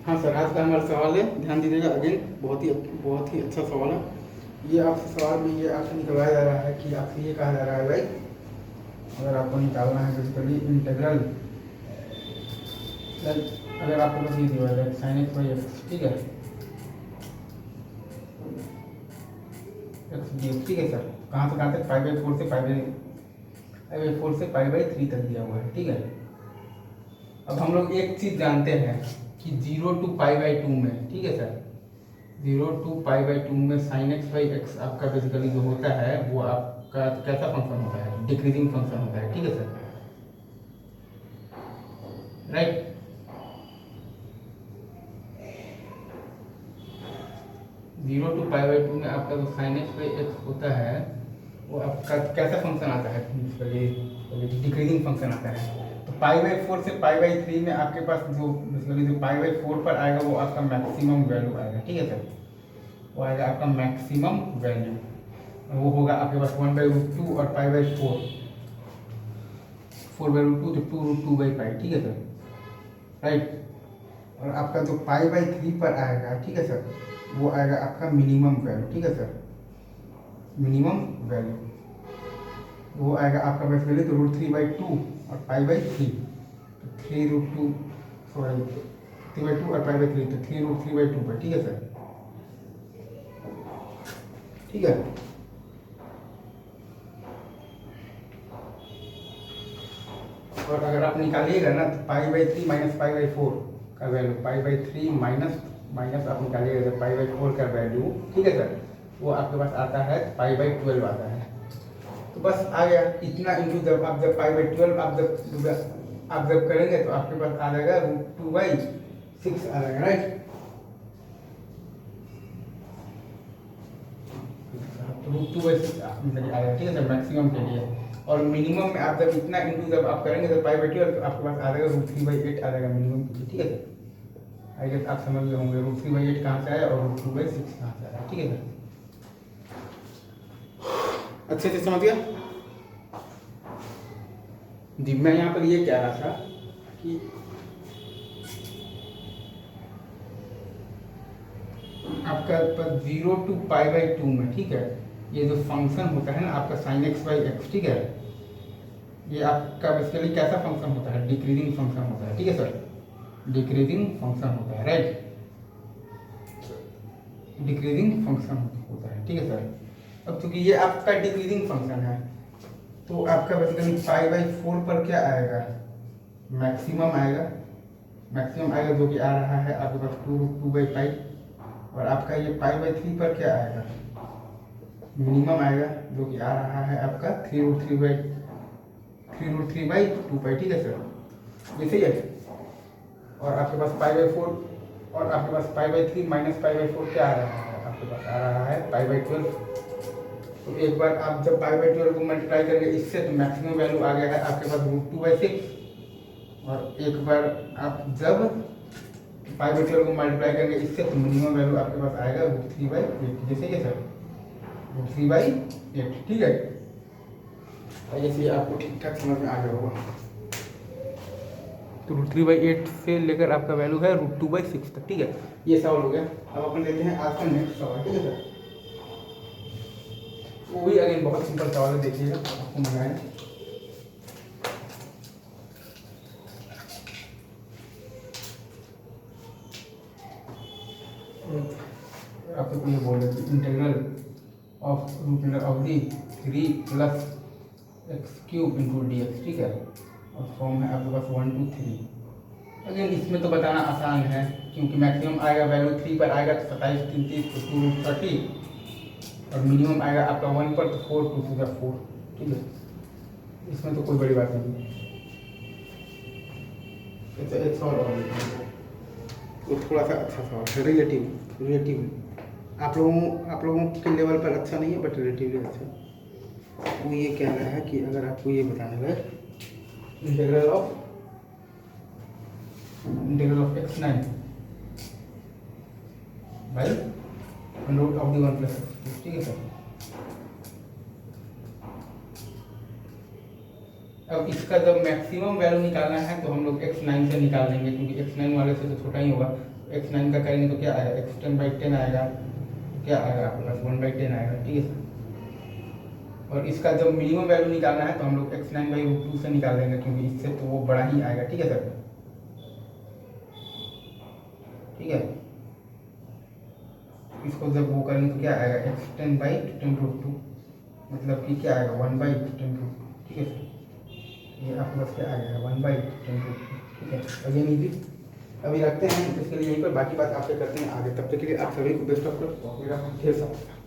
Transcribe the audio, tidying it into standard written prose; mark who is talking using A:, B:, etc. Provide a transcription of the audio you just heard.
A: हाँ सर, आज का हमारा सवाल है, ध्यान दीजिएगा। अगेन बहुत ही अच्छा सवाल है। ये आपसे सवाल में ये आपसे निकलवाया जा रहा है कि आपसे ये कहा जा रहा है भाई, अगर आपको निकालना है बेसिकली इंटीग्रल, अगर आपको बस ये दिया है साइन एक्स बाई एक्स, ठीक है, एक्स डी एक्स, ठीक है सर। कहाँ से कहाँ तक? 5/4 से 5/3 तक दिया हुआ है, ठीक है। अब हम लोग एक चीज़ जानते हैं कि 0 to π/2 में, ठीक है सर, 0 to π/2 में साइन एक्स बाई एक्स आपका बेसिकली जो होता है वो आपका कैसा फंक्शन होता है? डिक्रीजिंग फंक्शन होता है, ठीक है सर, राइट। जीरो टू π/2 में आपका जो साइन एक्स बाई एक्स होता है वो आपका कैसा फंक्शन आता है? डिक्रीजिंग फंक्शन आता है। तो π/4 से π/3 में आपके पास जो बेसिकली जो π/4 पर आएगा वो आपका मैक्सिमम वैल्यू आएगा, ठीक है सर, वो आएगा आपका मैक्सिमम वैल्यू। वो होगा आपके पास 1/√2 और π/4, 4/√2 तो 2√2/π, ठीक है सर, राइट। और आपका जो π/3 पर आएगा, ठीक है सर, वो आएगा आपका मिनिमम वैल्यू, ठीक है सर, मिनिमम वैल्यू वो आएगा आपका बेसिकली तो √3/2 और π/3, तो 3√2, सॉरी 3/2 और π/3, तो 3√3/2 पर, ठीक है सर, ठीक है। और अगर आप निकालिएगा ना तो π/3 माइनस π/4 का वैल्यू, π/3 माइनस आप निकालिएगा तो π/4 का वैल्यू, ठीक है सर, वो आपके पास आता है π/12 आता है। तो बस आ गया इतना इंटू, जब π/12 आप जब करेंगे तो आपके पास आ जाएगा √2/6 आ जाएगा, राइट। √2/6 आ जाएगा, ठीक है सर, मैक्सिमम के लिए। और मिनिमम में आप जब इतना इंटू जब आप करेंगे तो π/12 तो आपके पास आ जाएगा √3/8 आ जाएगा मिनिमम के लिए, ठीक है सर। आई गेस आप समझ गए होंगे √3/8 कहाँ से आया और √2/6 कहाँ से आया, ठीक है सर, अच्छे से समझ गया जी। मैं यहाँ पर ये कह रहा था कि आपका 0 to π/2 में, ठीक है, ये जो फंक्शन होता है ना आपका साइन एक्स बाई एक्स, ठीक है, ये आपका बेसिकली कैसा फंक्शन होता है? डिक्रीजिंग फंक्शन होता है, ठीक है सर, डिक्रीजिंग फंक्शन होता है, राइट, डिक्रीजिंग फंक्शन होता है, ठीक है सर। अब चूंकि ये आपका डिक्रीजिंग फंक्शन है तो आपका बेसिकली π/4 पर क्या आएगा? मैक्सिमम आएगा, जो कि आ रहा है आपके पास 2√2/π। और आपका ये π/3 पर क्या आएगा? मिनिमम आएगा, जो कि आ रहा है आपका 3√3/2π, ठीक है सर, ये सही है। और आपके पास π/4 और आपके पास π/3 माइनस π/4 क्या आ रहा है? आपके पास आ रहा है π/12। तो एक बार आप जब π/12 को मल्टीप्लाई करेंगे इससे तो मैक्सिमम वैल्यू आ गया है आपके पास √2/6। और एक बार आप जब π/12 को मल्टीप्लाई करेंगे इससे तो मिनिमम वैल्यू आपके पास आएगा √3/8, जैसे ये सर √3/8, ठीक है। जैसे आपको ठीक ठाक समझ में आ गया होगा। तो √3/8 से लेकर आपका वैल्यू है √2/6 तक, ठीक है। ये सवाल हो गया। अब अपन लेते हैं आज का नेक्स्ट सवाल, ठीक है सर। वो भी अगेन बहुत सिंपल सवाल है, देखिएगा आपको मजा आए। आपको ये बोल रहे थे इंटीग्रल ऑफ √3 + x³ × dx, ठीक है, और फॉर्म है आपके पास 1 to 3। अगेन इसमें तो बताना आसान है क्योंकि मैक्सिमम आएगा वैल्यू 3 पर आएगा तो 27 3 30 तो 2√30, और मिनिमम आएगा आपका 1 पर तो 4 2 to 4, ठीक है। इसमें तो कोई बड़ी बात नहीं है। एक सवाल और वो थोड़ा सा अच्छा सवाल है, रिलेटिव आप लोगों के लेवल पर अच्छा नहीं है बट रिलेटिवली अच्छा। वो ये कह रहा है कि अगर आपको ये बताना है integral of x9 by √1 + x, ठीक है सर। अब इसका जब मैक्सिमम वैल्यू निकालना है तो हम लोग x9 से निकाल देंगे क्योंकि x9 वाले से तो छोटा ही होगा। x9 का करेंगे तो क्या आएगा, x10/10 आएगा, क्या आएगा आपके पास 1/10 आएगा, ठीक है सर। और इसका जब मिनिमम वैल्यू निकालना है तो हम लोग x9/√2 से निकाल देंगे, क्योंकि इससे तो वो बड़ा ही आएगा, ठीक है सर, ठीक है। इसको जब वो करेंगे तो क्या आएगा, x10/10√2 मतलब कि क्या आएगा 1/10√2, ठीक है सर। ये आपके पास क्या आ जाएगा 1/10√2, ठीक है। अगेन इजी, अभी रखते हैं इसके लिए यहीं पर, बाकी बात आपसे करते हैं आगे। तब तक के लिए आप सभी को बेस्ट ऑफ लक, मेरा ढेर सारा